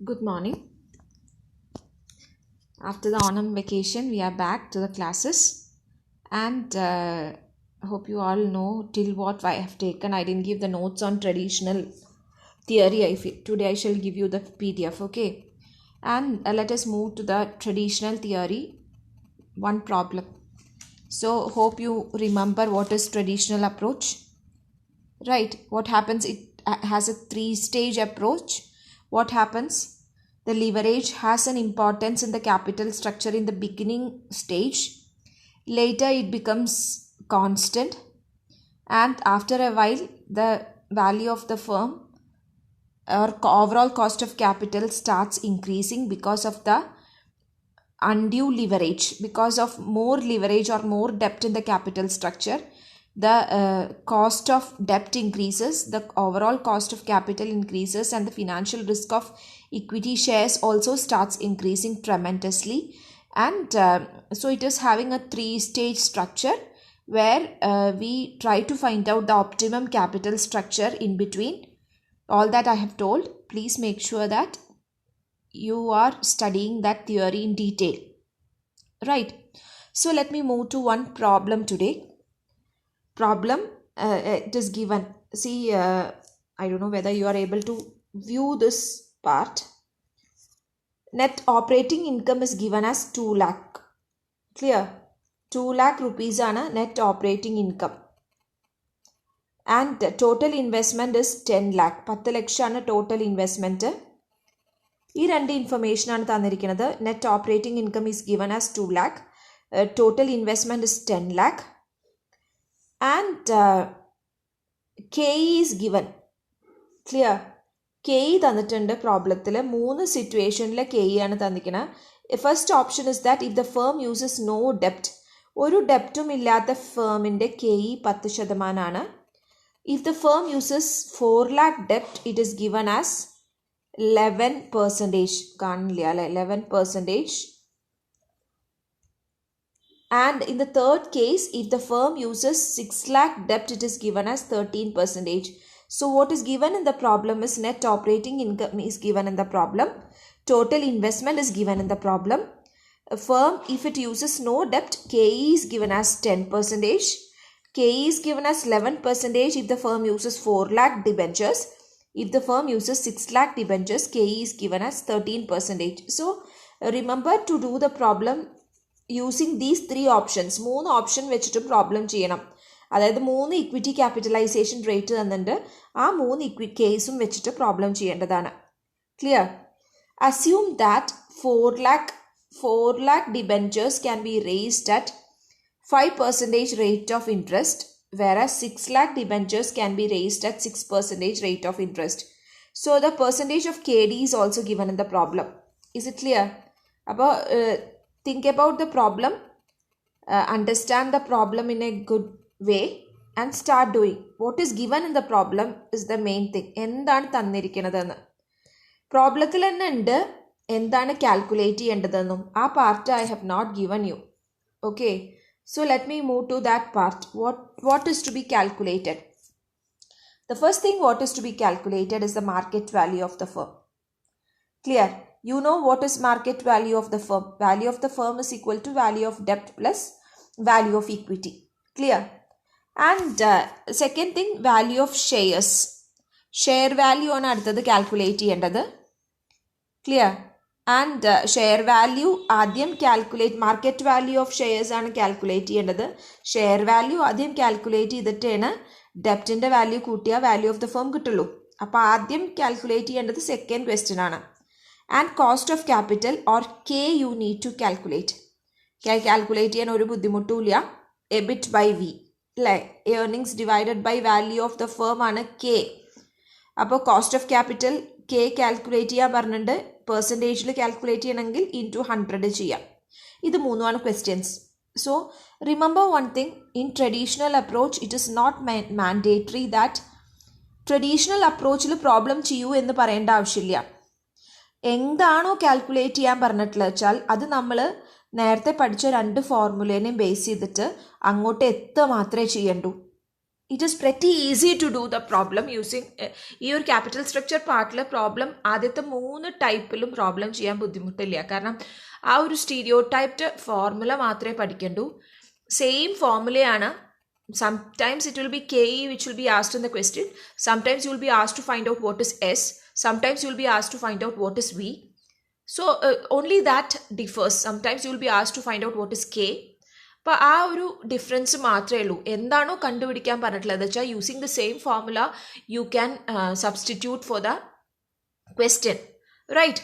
Good morning. After the autumn vacation, we are back to the classes, and I hope you all know till what I have taken. I didn't give the notes on traditional theory. Today I shall give you the PDF. Okay, and let us move to the traditional theory. One problem. So hope you remember what is traditional approach. Right? What happens? It has a three-stage approach. What happens? The leverage has an importance in the capital structure in the beginning stage. Later, it becomes constant, and after a while, the value of the firm or overall cost of capital starts increasing because of the undue leverage, because of more leverage or more debt in the capital structure. The cost of debt increases, the overall cost of capital increases, and the financial risk of equity shares also starts increasing tremendously. And so it is having a three-stage structure where we try to find out the optimum capital structure in between. All that I have told, please make sure that you are studying that theory in detail. Right. So let me move to one problem today. Problem, it is given. See, I don't know whether you are able to view this part. Net operating income is given as 2 lakh. Clear? 2 lakh rupees ആണ് net operating income. And total investment is 10 lakh. 10 ലക്ഷമാണ് total investment. ഈ രണ്ട് information ആണ് തന്നിരിക്കുന്നത്. Net operating income is given as 2 lakh. Total investment is 10 lakh. And KE is given. Clear? KE തന്നിട്ടുണ്ട് പ്രോബ്ലത്തിൽ. 3 സിറ്റുവേഷനിൽ KE ആണ് തന്നിരിക്കുന്നത്. First option is that if the firm uses no ഡെപ്റ്റ്. ഒരു ഡെപ്റ്റും ഇല്ലാത്ത ഫേമിൻ്റെ KE 10%. If the firm uses 4 lakh debt, it is given as 11%. കാണില്ല അല്ലെ, 11%. And in the third case, if the firm uses 6 lakh debt, it is given as 13%. So what is given in the problem is net operating income is given in the problem. Total investment is given in the problem. A firm, if it uses no debt, KE is given as 10%. KE is given as 11% if the firm uses 4 lakh debentures. If the firm uses 6 lakh debentures, KE is given as 13%. So remember to do the problem using these 3 options. 3 option വെച്ചിട്ട് problem ചെയ്യണം. അതായത് 3 equity capitalisation rate തന്നിട്ട് ആ 3 equity കേസും വെച്ചിട്ട് problem ചെയ്യേണ്ടതാണ്. Clear? Assume that 4 lakh debentures can be raised at 5% rate of interest, whereas 6 lakh debentures can be raised at 6% rate of interest. So the percentage of KD is also given in the problem. Is it clear? About think about the problem, understand the problem in a good way and start doing. What is given in the problem is the main thing. എന്താണ് തന്നിരിക്കുന്നതെന്ന് പ്രോബ്ലത്തിൽ തന്നെ ഉണ്ട്. എന്താണ് calculate ചെയ്യേണ്ടതെന്നും ആ part I have not given you. Okay, so let me move to that part. What is to be calculated? The first thing what is to be calculated is the market value of the firm. Clear? You know what is market value of the firm. Value of the firm is equal to value of debt plus value of equity. Clear? And second thing, value of shares. Share value ആണ് അടുത്തത് calculate ചെയ്യേണ്ടത്. Clear? And share value ആദ്യം calculate, market value of shares ആണ് calculate ചെയ്യേണ്ടത്. Share value ആദ്യം calculate ചെയ്തിട്ടാണ് ഡെപ്റ്റിൻ്റെ value കൂട്ടിയ വാല്യൂ ഓഫ് ദ ഫേം കിട്ടുള്ളൂ. അപ്പോൾ ആദ്യം കാൽക്കുലേറ്റ് ചെയ്യേണ്ടത് സെക്കൻഡ് ക്വസ്റ്റ്യൻ ആണ്. And cost of capital or K you need to calculate. Calculate ചെയ്യാൻ ഒരു ബുദ്ധിമുട്ടുമില്ല. എബിറ്റ് ബൈ വി അല്ലേ, earnings divided by value of the firm ആണ് കെ. അപ്പോൾ cost of capital K calculate ചെയ്യാൻ പറഞ്ഞിട്ടുണ്ട്. പെർസെൻറ്റേജിൽ കാൽക്കുലേറ്റ് ചെയ്യണമെങ്കിൽ ഇൻറ്റു 100 ചെയ്യാം. ഇത് 3 questions. So remember one thing, in traditional approach it is not mandatory that traditional അപ്രോച്ചിൽ problem ചെയ്യൂ എന്ന് പറയേണ്ട ആവശ്യമില്ല. എന്താണോ കാൽക്കുലേറ്റ് ചെയ്യാൻ പറഞ്ഞിട്ടുള്ളത് വെച്ചാൽ അത് നമ്മൾ നേരത്തെ പഠിച്ച 2 ഫോർമുലേനെയും ബേസ് ചെയ്തിട്ട് അങ്ങോട്ട് എത്തുക മാത്രമേ ചെയ്യണ്ടൂ. it is pretty easy to do the problem using ഈ ഒരു ക്യാപിറ്റൽ സ്ട്രക്ചർ പാർട്ടിലെ പ്രോബ്ലം ആദ്യത്തെ 3 ടൈപ്പിലും പ്രോബ്ലം ചെയ്യാൻ ബുദ്ധിമുട്ടില്ല. കാരണം ആ ഒരു സ്റ്റീരിയോ ടൈപ്ഡ് ഫോർമുല മാത്രമേ പഠിക്കണ്ടൂ. Same ഫോർമുലയാണ്. Sometimes it will be KE which will be asked in the question. Sometimes you will be asked to find out what is S. Sometimes you will be asked to find out what is V. So only that differs. Sometimes you will be asked to find out what is K. അപ്പോൾ ആ ഒരു difference മാത്രമേ ഉള്ളൂ. എന്താണോ കണ്ടുപിടിക്കാൻ പറഞ്ഞിട്ടുള്ളത് വെച്ചാൽ using the same formula you can substitute for the question, right?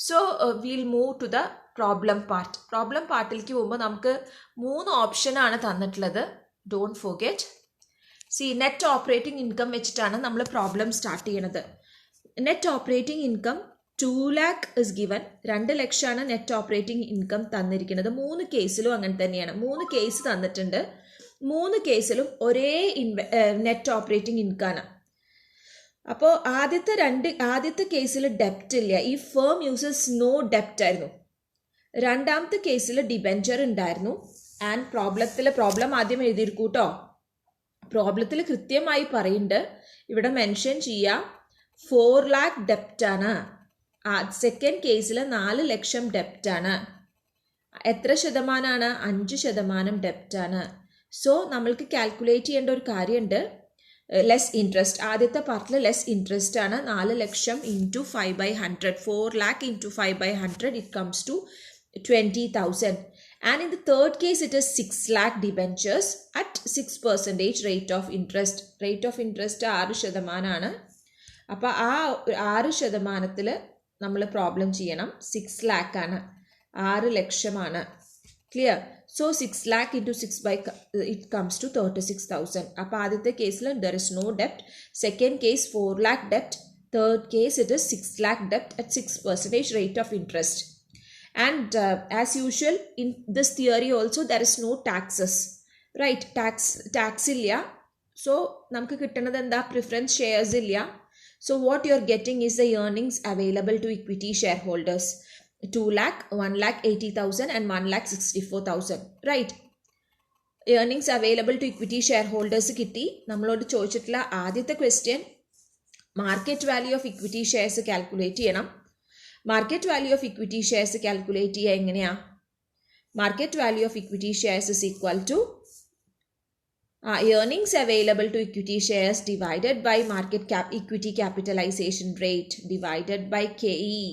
So will move to the problem part. Problem പാർട്ടിലേക്ക് പോകുമ്പോൾ നമുക്ക് 3 ഓപ്ഷനാണ് തന്നിട്ടുള്ളത്. Don't forget. C, net operating income വെച്ചിട്ടാണ് നമ്മൾ പ്രോബ്ലം സ്റ്റാർട്ട് ചെയ്യണത്. Net operating income 2 lakh is given. 2 ലക്ഷമാണ് net operating income തന്നിരിക്കുന്നത്. 3 കേസിലും അങ്ങനെ തന്നെയാണ്. 3 കേസ് തന്നിട്ടുണ്ട്. 3 കേസിലും ഒരേ നെറ്റ് ഓപ്പറേറ്റിംഗ് ഇൻകാണ്. അപ്പോൾ ആദ്യത്തെ കേസിൽ ഡെപ്റ്റ് ഇല്ല. ഈ ഫേം യൂസസ് നോ ഡെപ്റ്റ് ആയിരുന്നു. രണ്ടാമത്തെ കേസിൽ ഡിബെഞ്ചർ ഉണ്ടായിരുന്നു. ആൻഡ് പ്രോബ്ലം ആദ്യം എഴുതിയിരിക്കൂ കേട്ടോ. പ്രോബ്ലത്തിൽ കൃത്യമായി പറയുന്നുണ്ട്, ഇവിടെ മെൻഷൻ ചെയ്യുക 4 lakh ഡെപ്റ്റാണ്. സെക്കൻഡ് കേസിൽ 4 ലക്ഷം ഡെപ്റ്റാണ്. എത്ര ശതമാനമാണ്? 5% ഡെപ്റ്റാണ്. സോ നമ്മൾക്ക് കാൽക്കുലേറ്റ് ചെയ്യേണ്ട ഒരു കാര്യമുണ്ട്, ലെസ് ഇൻട്രസ്റ്റ്. ആദ്യത്തെ പാർട്ടിൽ ലെസ് ഇൻട്രസ്റ്റ് ആണ്. 4 ലക്ഷം into 5/100, 4 lakh into 5/100, it comes to 20,000. And in the third case, it is 6 lakh debentures at 6% rate of interest. Rate of interest 6% ആണ്. അപ്പോൾ ആ 6%-ൽ നമ്മൾ പ്രോബ്ലം ചെയ്യണം. 6 lakh ആണ്, 6 ലക്ഷമാണ്. Clear? So 6 lakh into 6 by it comes to 36,000. അപ്പോൾ ആദ്യത്തെ കേസിൽ there is no debt. Second case 4 lakh debt. Third case it is 6 lakh debt at 6% rate of interest. And as usual in this theory also there is no taxes, right? tax ഇല്ല. So നമുക്ക് കിട്ടുന്നത് എന്താ? Preference shares ഇല്ല. So what you are getting is the earnings available to equity shareholders. 2 lakh, 1,80,000 and 1,64,000, right? Earnings available to equity shareholders കിട്ടി. നമ്മളോട് ചോദിച്ചിട്ടുള്ള ആദ്യത്തെ question market value of equity shares calculate ചെയ്യണം. Market value of equity shares calculate ചെയ്യുക എങ്ങനെയാ? Market value of equity shares is equal to earnings available to equity shares divided by equity capitalization rate divided by KE.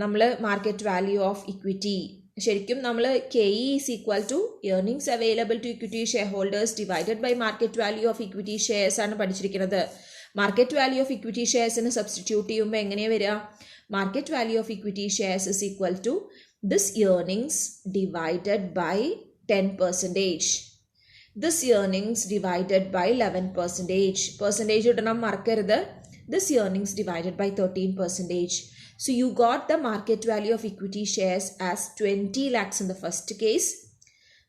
നമ്മൾ market value of equity ശരിക്കും നമ്മൾ KE is equal to earnings available to equity shareholders divided by market value of equity shares ആണ് പഠിച്ചിരിക്കുന്നത്. Market value of equity ഷെയർസിന് substitute ചെയ്യുമ്പോൾ എങ്ങനെയാണ് വരിക? Market value of equity shares is equal to this earnings divided by 10%. This earnings divided by 11%. Percentage ഇടണം, മറക്കരുത്. This earnings divided by 13%. So you got the market value of equity shares as 20 lakhs in the first case,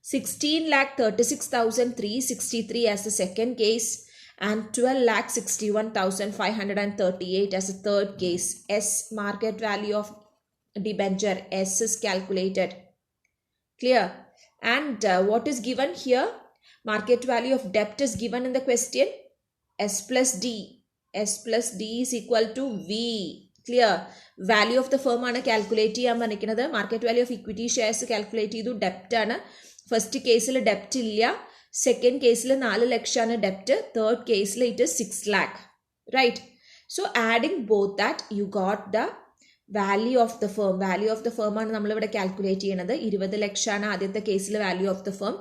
16,36,363 as the second case, and 12,61,538 as the third case. S market value of debenture S is calculated. Clear? And what is given here? Market value of debt is given in the question. S plus D. S plus D is equal to V. Clear? Value of the firm ആണ് calculate ചെയ്യാൻ പറഞ്ഞിരിക്കുന്നത്. Market value of equity shares calculate ചെയ്തു. ഡെപ്റ്റ് ആണ്. First കേസിൽ ഡെപ്റ്റ് ഇല്ല. Second കേസിൽ 4 ലക്ഷമാണ് ഡെപ്റ്റ്. തേർഡ് കേസിൽ it is 6 lakh. Right? So adding both that you got the value of the firm. Value of the firm ആണ് നമ്മളിവിടെ കാൽക്കുലേറ്റ് ചെയ്യണത്. 20 ലക്ഷമാണ് ആദ്യത്തെ കേസിൽ value of the firm.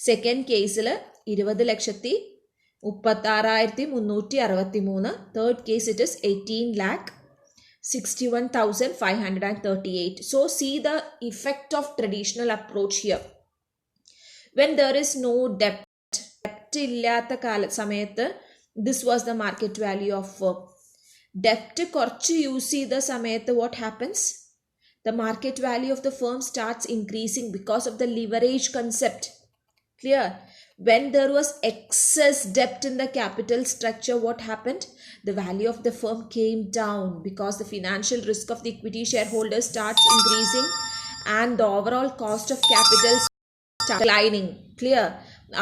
Second കേസിൽ 20,36,363. Third case it is 18,61,538. So see the effect of traditional approach here. When there is no debt ഇല്ലാത്ത സമയത്ത് this was the market value of firm. Debt കുറച്ച് use ചെയ്ത സമയത്ത് what happens? The market value of the firm starts increasing because of the leverage concept. Clear? When there was excess debt in the capital structure, what happened? The value of the firm came down because the financial risk of the equity shareholders starts increasing and the overall cost of capital starts declining. Clear?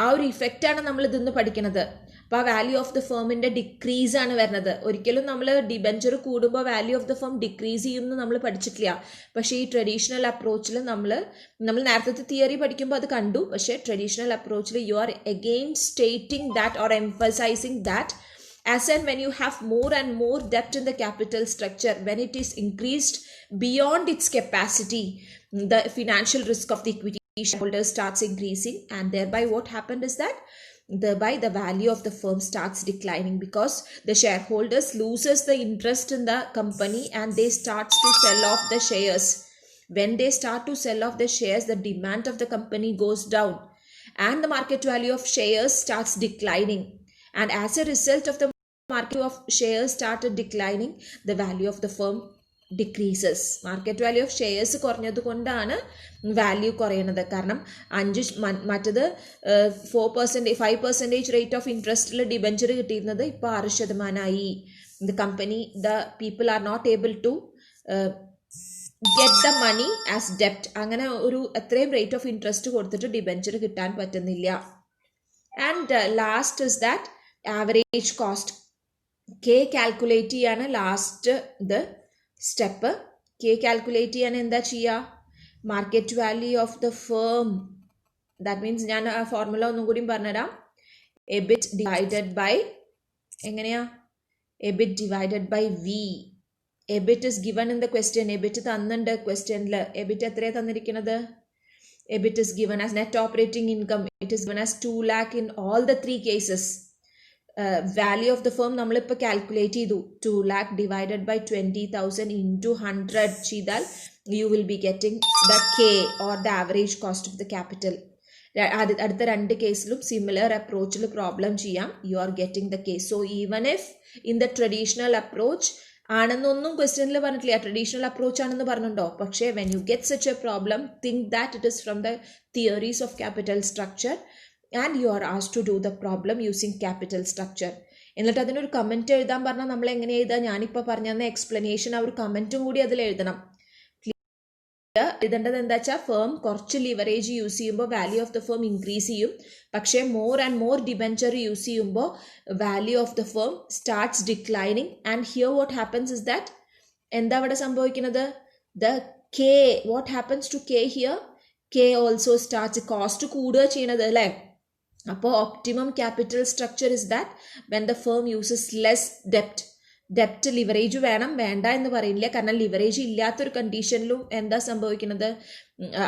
ആ ഒരു ഇഫക്റ്റാണ് നമ്മൾ ഇതിന്ന് പഠിക്കുന്നത്. അപ്പോൾ ആ value of the ഫേമിൻ്റെ decrease ആണ് വരുന്നത്. ഒരിക്കലും നമ്മൾ ഡിബെഞ്ചർ കൂടുമ്പോൾ value of the firm decrease ചെയ്യുമെന്ന് നമ്മൾ പഠിച്ചിട്ടില്ല. പക്ഷേ ഈ ട്രഡീഷണൽ അപ്രോച്ചിൽ നമ്മൾ നേരത്തെ തിയറി പഠിക്കുമ്പോൾ അത് കണ്ടു. പക്ഷേ ട്രഡീഷണൽ അപ്രോച്ചിൽ you are again stating that or emphasising that as and when you have more and more debt in the capital structure, when it is increased beyond its capacity, the financial risk of the equity shareholders starts increasing, and thereby what happened is that thereby the value of the firm starts declining, because the shareholders loses the interest in the company and they start to sell off the shares. When they start to sell off the shares, the demand of the company goes down and the market value of shares starts declining, and as a result of the market of shares started declining, the value of the firm decreases. Market value of shares കുറഞ്ഞത് കൊണ്ടാണ് value കുറയുന്നത്. കാരണം മറ്റത് 5% rate of ഇൻട്രസ്റ്റിൽ debenture കിട്ടിയിരുന്നത് ഇപ്പോൾ 6%. The company, the people are not able to get the money as ഡെപ്റ്റ്. അങ്ങനെ ഒരു എത്രയും റേറ്റ് ഓഫ് ഇൻട്രസ്റ്റ് കൊടുത്തിട്ട് ഡിബെഞ്ചർ കിട്ടാൻ പറ്റുന്നില്ല. And last is that average cost. K calculate ചെയ്യാണ് ലാസ്റ്റ് ഇത് സ്റ്റെപ്പ്. കെ കാൽക്കുലേറ്റ് ചെയ്യാൻ എന്താ ചെയ്യുക? Market value of the firm, that means ഞാൻ ആ ഫോർമുല ഒന്നും കൂടി പറഞ്ഞുതരാം. എബിറ്റ് ഡിവൈഡഡ് ബൈ, എങ്ങനെയാ? EBIT divided by V. EBIT is given in the question. EBIT തന്നിട്ടുണ്ട് ക്വസ്റ്റ്യനിൽ. എബിറ്റ് എത്രയാണ് തന്നിരിക്കുന്നത്? EBIT is given as net operating income. It is given as 2 lakh in all the 3 cases. Value of the firm നമ്മൾ ഇപ്പോൾ calculate ചെയ്തു. 2 lakh divided by 20,000 into 100 ചെയ്താൽ you will be getting the K or the average cost of the capital. അടുത്ത 2 കേസിലും similar അപ്രോച്ചിൽ problem ചെയ്യാം. You are getting the K. So even if in the traditional approach ആണെന്നൊന്നും ക്വസ്റ്റ്യനിൽ പറഞ്ഞിട്ടില്ല, traditional approach ആണെന്ന് പറഞ്ഞിട്ടുണ്ടോ? പക്ഷേ when you get such a problem, think that it is from the theories of capital structure and you are asked to do the problem using capital structure. എന്നിട്ട് അതിനൊരു comment എഴുതാൻ പറഞ്ഞാൽ നമ്മൾ എങ്ങനെ എഴുതുക? ഞാനിപ്പോൾ പറഞ്ഞ എക്സ്പ്ലനേഷൻ ആ ഒരു കമൻറ്റും കൂടി അതിൽ എഴുതണം. എഴുതേണ്ടത് എന്താ വെച്ചാൽ, ഫേം കുറച്ച് ലിവറേജ് യൂസ് ചെയ്യുമ്പോൾ value of the firm increase ചെയ്യും. പക്ഷേ more and more debenture use ചെയ്യുമ്പോൾ value of the firm starts declining. And here what happens is that, എന്താ അവിടെ സംഭവിക്കുന്നത്? The K, what happens to K here? K also starts, cost കൂടുക ചെയ്യണത് അല്ലേ? അപ്പോൾ optimum capital structure is that when the firm uses less ഡെപ്റ്റ്. ഡെപ്റ്റ് leverage വേണം, വേണ്ട എന്ന് പറയില്ല. കാരണം ലിവറേജ് ഇല്ലാത്തൊരു കണ്ടീഷനിലും എന്താ സംഭവിക്കുന്നത്?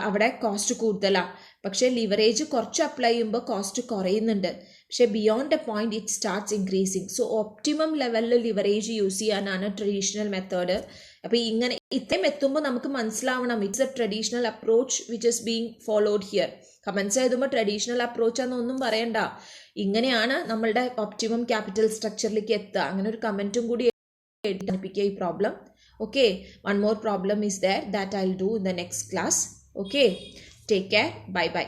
അവിടെ കോസ്റ്റ് കൂടുതലാണ്. പക്ഷേ ലിവറേജ് കുറച്ച് അപ്ലൈ ചെയ്യുമ്പോൾ കോസ്റ്റ് കുറയുന്നുണ്ട്. പക്ഷേ beyond a point it starts increasing. So optimum ലെവലിൽ ലിവറേജ് യൂസ് ചെയ്യാനാണ് ട്രഡീഷണൽ മെത്തേഡ്. അപ്പോൾ ഇങ്ങനെ ഇത്രയും എത്തുമ്പോൾ നമുക്ക് മനസ്സിലാവണം, it's a traditional approach which is being followed here. Comments എഴുതുമ്പോൾ ട്രഡീഷണൽ അപ്രോച്ച് ആണെന്നൊന്നും പറയണ്ട, ഇങ്ങനെയാണ് നമ്മളുടെ ഒപ്റ്റിമം ക്യാപിറ്റൽ സ്ട്രക്ചറിലേക്ക് എത്തുക. അങ്ങനെ ഒരു കമൻറ്റും കൂടി എഴുതിപ്പിക്കുക ഈ problem. Okay, one more problem is there that I will do in the next class. Okay, take care, bye by.